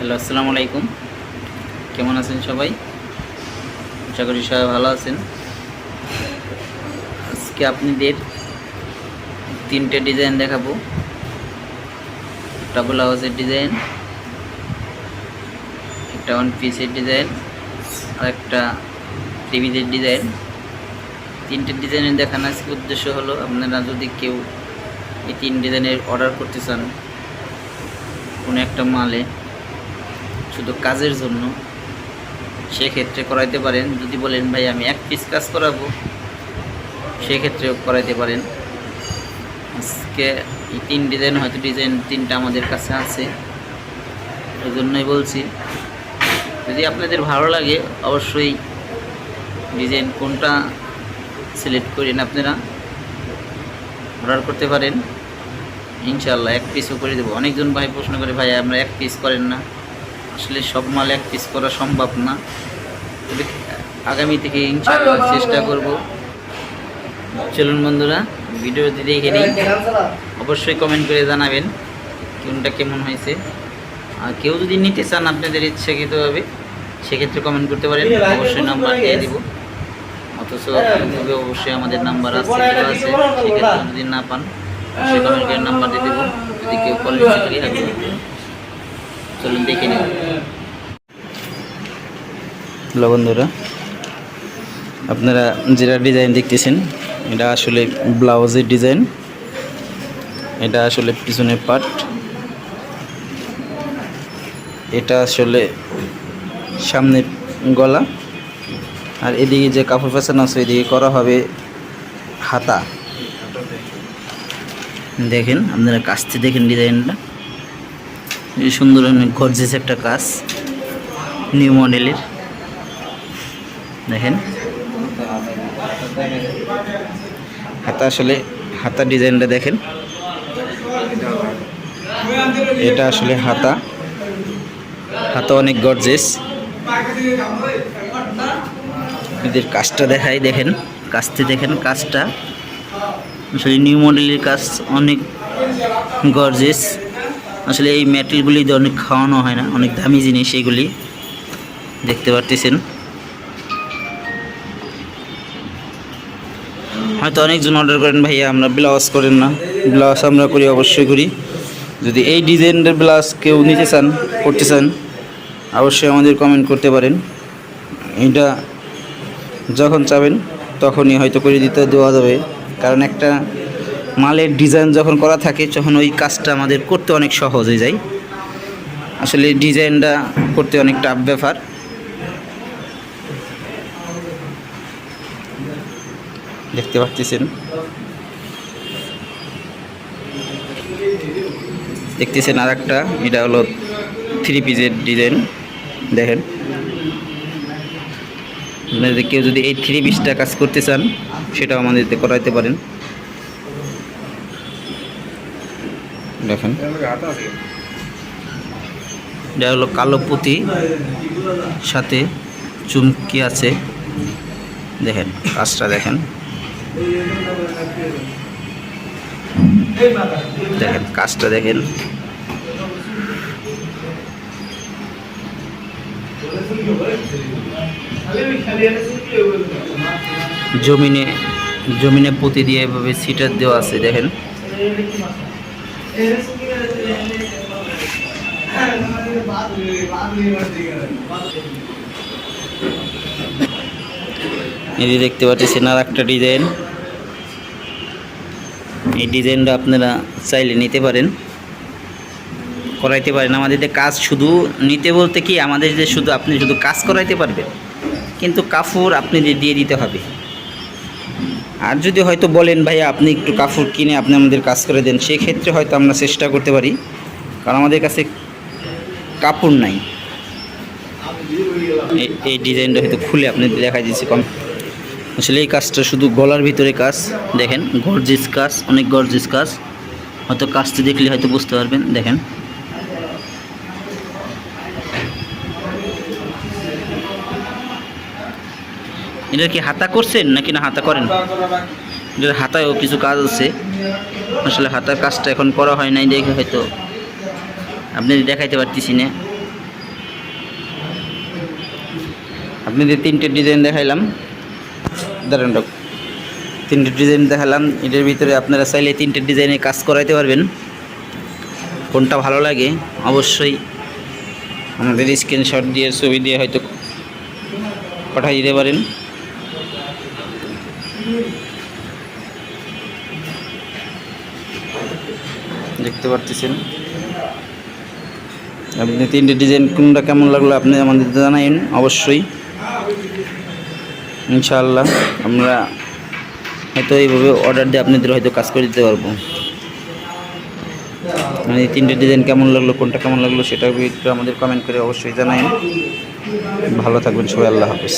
Hello, আসসালামু আলাইকুম। কেমন আছেন সবাই? আশা করি সবাই ভালো আছেন। আজকে আপনাদের তিনটে ডিজাইন দেখাবো। একটা ব্লাউজের ডিজাইন, একটা ওয়ান পিসের ডিজাইন, আর একটা টিভিদের ডিজাইন। তিনটে ডিজাইনের দেখানো আজকে উদ্দেশ্য হলো, আপনারা যদি কেউ এই তিন ডিজাইনের অর্ডার করতে চান কোনো একটা মালে শুধু কাজের জন্য, সেক্ষেত্রে করাইতে পারেন। যদি বলেন ভাই আমি এক পিস কাজ করাবো, সেক্ষেত্রেও করাইতে পারেন। আজকে এই তিন ডিজাইন, হয়তো ডিজাইন তিনটা আমাদের কাছে আছে, ওই জন্যই বলছি। যদি আপনাদের ভালো লাগে অবশ্যই ডিজাইন কোনটা সিলেক্ট করেন, আপনারা অর্ডার করতে পারেন। ইনশাআল্লাহ এক পিসও করে দেবো। অনেকজন ভাই প্রশ্ন করে, ভাই আমরা এক পিস করেন না। আসলে সব মাল এক পিস করা সম্ভব না, তবে আগামী থেকে ইনশাআল্লাহ চেষ্টা করব। চলুন বন্ধুরা, ভিডিওটি দেখে নিই। অবশ্যই কমেন্ট করে জানাবেন কোনটা কেমন হয়েছে। আর কেউ যদি নিতে চান আপনাদের ইচ্ছাকৃতভাবে, সেক্ষেত্রে কমেন্ট করতে পারেন। অবশ্যই নাম্বার দিয়ে দিব, অথচ অবশ্যই আমাদের নাম্বার আছে, সেক্ষেত্রে যদি না পান অবশ্যই কমেন্ট করে নাম্বার দিয়ে দেবো। যদি কেউ কল রিসিভ করি, চলুন দেখে নিন। হ্যালো বন্ধুরা, আপনারা যেটা ডিজাইন দেখতেছেন এটা আসলে ব্লাউজের ডিজাইন। এটা আসলে পিছনের পার্ট, এটা আসলে সামনের গলা, আর এদিকে যে কাপড় পেঁচানো আছে এদিকে করা হবে হাতা। দেখেন, আপনারা কাছতে দেখেন ডিজাইনটা সুন্দর, অনেক গর্জিয়াস একটা কাজ, নিউ মডেলের। দেখেন হাতা, আসলে হাতা ডিজাইনটা দেখেন, এটা আসলে হাতা। হাতা অনেক গর্জিয়াস। এদের কাজটা দেখাই, দেখেন কাছতে দেখেন কাজটা, আসলে নিউ মডেলের কাজ, অনেক গর্জিয়াস। আসলে এই মেটেরিয়ালগুলি অনেক খাওয়ানো হয় না, অনেক দামি জিনিস এগুলি, দেখতে পারতেছেন। হয়তো অনেকজন অর্ডার করেন, ভাইয়া আমরা ব্লাউজ করেন না। ব্লাউজ আমরা করি, অবশ্যই করি। যদি এই ডিজাইনের ব্লাউজ কেউ নিতে চান, করতে চান, অবশ্যই আমাদের কমেন্ট করতে পারেন। এটা যখন চাবেন তখনই হয়তো করে দেওয়া যাবে, কারণ একটা মালের ডিজাইন যখন করা থাকে তখন ওই কাজটা আমাদের করতে অনেক সহজ হয়ে যায়। আসলে ডিজাইনটা করতে অনেক টাফ ব্যাপার। দেখতে পাচ্ছেন, দেখতেছেন আর একটা, এটা হলো থ্রি পিসের ডিজাইন। দেখেন, আপনাদের কেউ যদি এই থ্রি পিসটা কাজ করতে চান, সেটাও আমাদের করাইতে পারেন। দেখেন, এটা হলো কালো পুঁতি, সাথে চুমকি আছে। দেখেন কাজটা, দেখেন দেখেন কাজটা দেখেন। জমিনে পুঁতি দিয়ে এভাবে সিটার দেওয়া আছে। দেখেন এই দেখতে পাচ্ছেন আর একটা ডিজাইন। এই ডিজাইনটা আপনারা চাইলে নিতে পারেন, করাইতে পারেন। আমাদের কাজ শুধু নিতে বলতে কি, আমাদের যে শুধু আপনি শুধু কাজ করাইতে পারবেন, কিন্তু কাপড় আপনি দিয়ে দিতে হবে। আর যদি হয়তো বলেন ভাইয়া আপনি একটু কাপড় কিনে আপনি আমাদের কাজ করে দেন, সেক্ষেত্রে হয়তো আমরা চেষ্টা করতে পারি, কারণ আমাদের কাছে কাপড় নাই। এই ডিজাইনটা হয়তো খুলে আপনাদের দেখা দিচ্ছি কম। আসলে এই কাজটা শুধু গলার ভিতরে কাজ। দেখেন গর্জিয়াস কাজ, অনেক গর্জিয়াস কাজ। হয়তো কাজটা দেখলে হয়তো বুঝতে পারবেন। দেখেন এটা কি হাতা করছেন নাকি না হাতা করেন? এটার হাতায়ও কিছু কাজ আছে। আসলে হাতার কাজটা এখন করা হয় নাই দেখে হয়তো আপনাদের দেখাইতে পারতেছি না। আপনাদের তিনটে ডিজাইন দেখাইলাম, দাঁড়ান তিনটে ডিজাইন দেখালাম। এটার ভিতরে আপনারা চাইলে তিনটে ডিজাইনে কাজ করাইতে পারবেন। কোনটা ভালো লাগে অবশ্যই আমাদের স্ক্রিনশট দিয়ে ছবি দিয়ে হয়তো পাঠিয়ে দিতে পারেন। দেখতে পারতেছেন আপনি তিনটে ডিজাইন কোনটা কেমন লাগলো আপনি আমাদের জানাইন অবশ্যই। ইনশাআল্লাহ আমরা হয়তো এইভাবে অর্ডার দিয়ে আপনাদের হয়তো কাজ করে দিতে পারবো। মানে তিনটে ডিজাইন কেমন লাগলো, কোনটা কেমন লাগলো সেটা একটু আমাদের কমেন্ট করে অবশ্যই জানাইন। ভালো থাকবেন সবাই, আল্লাহ হাফেজ।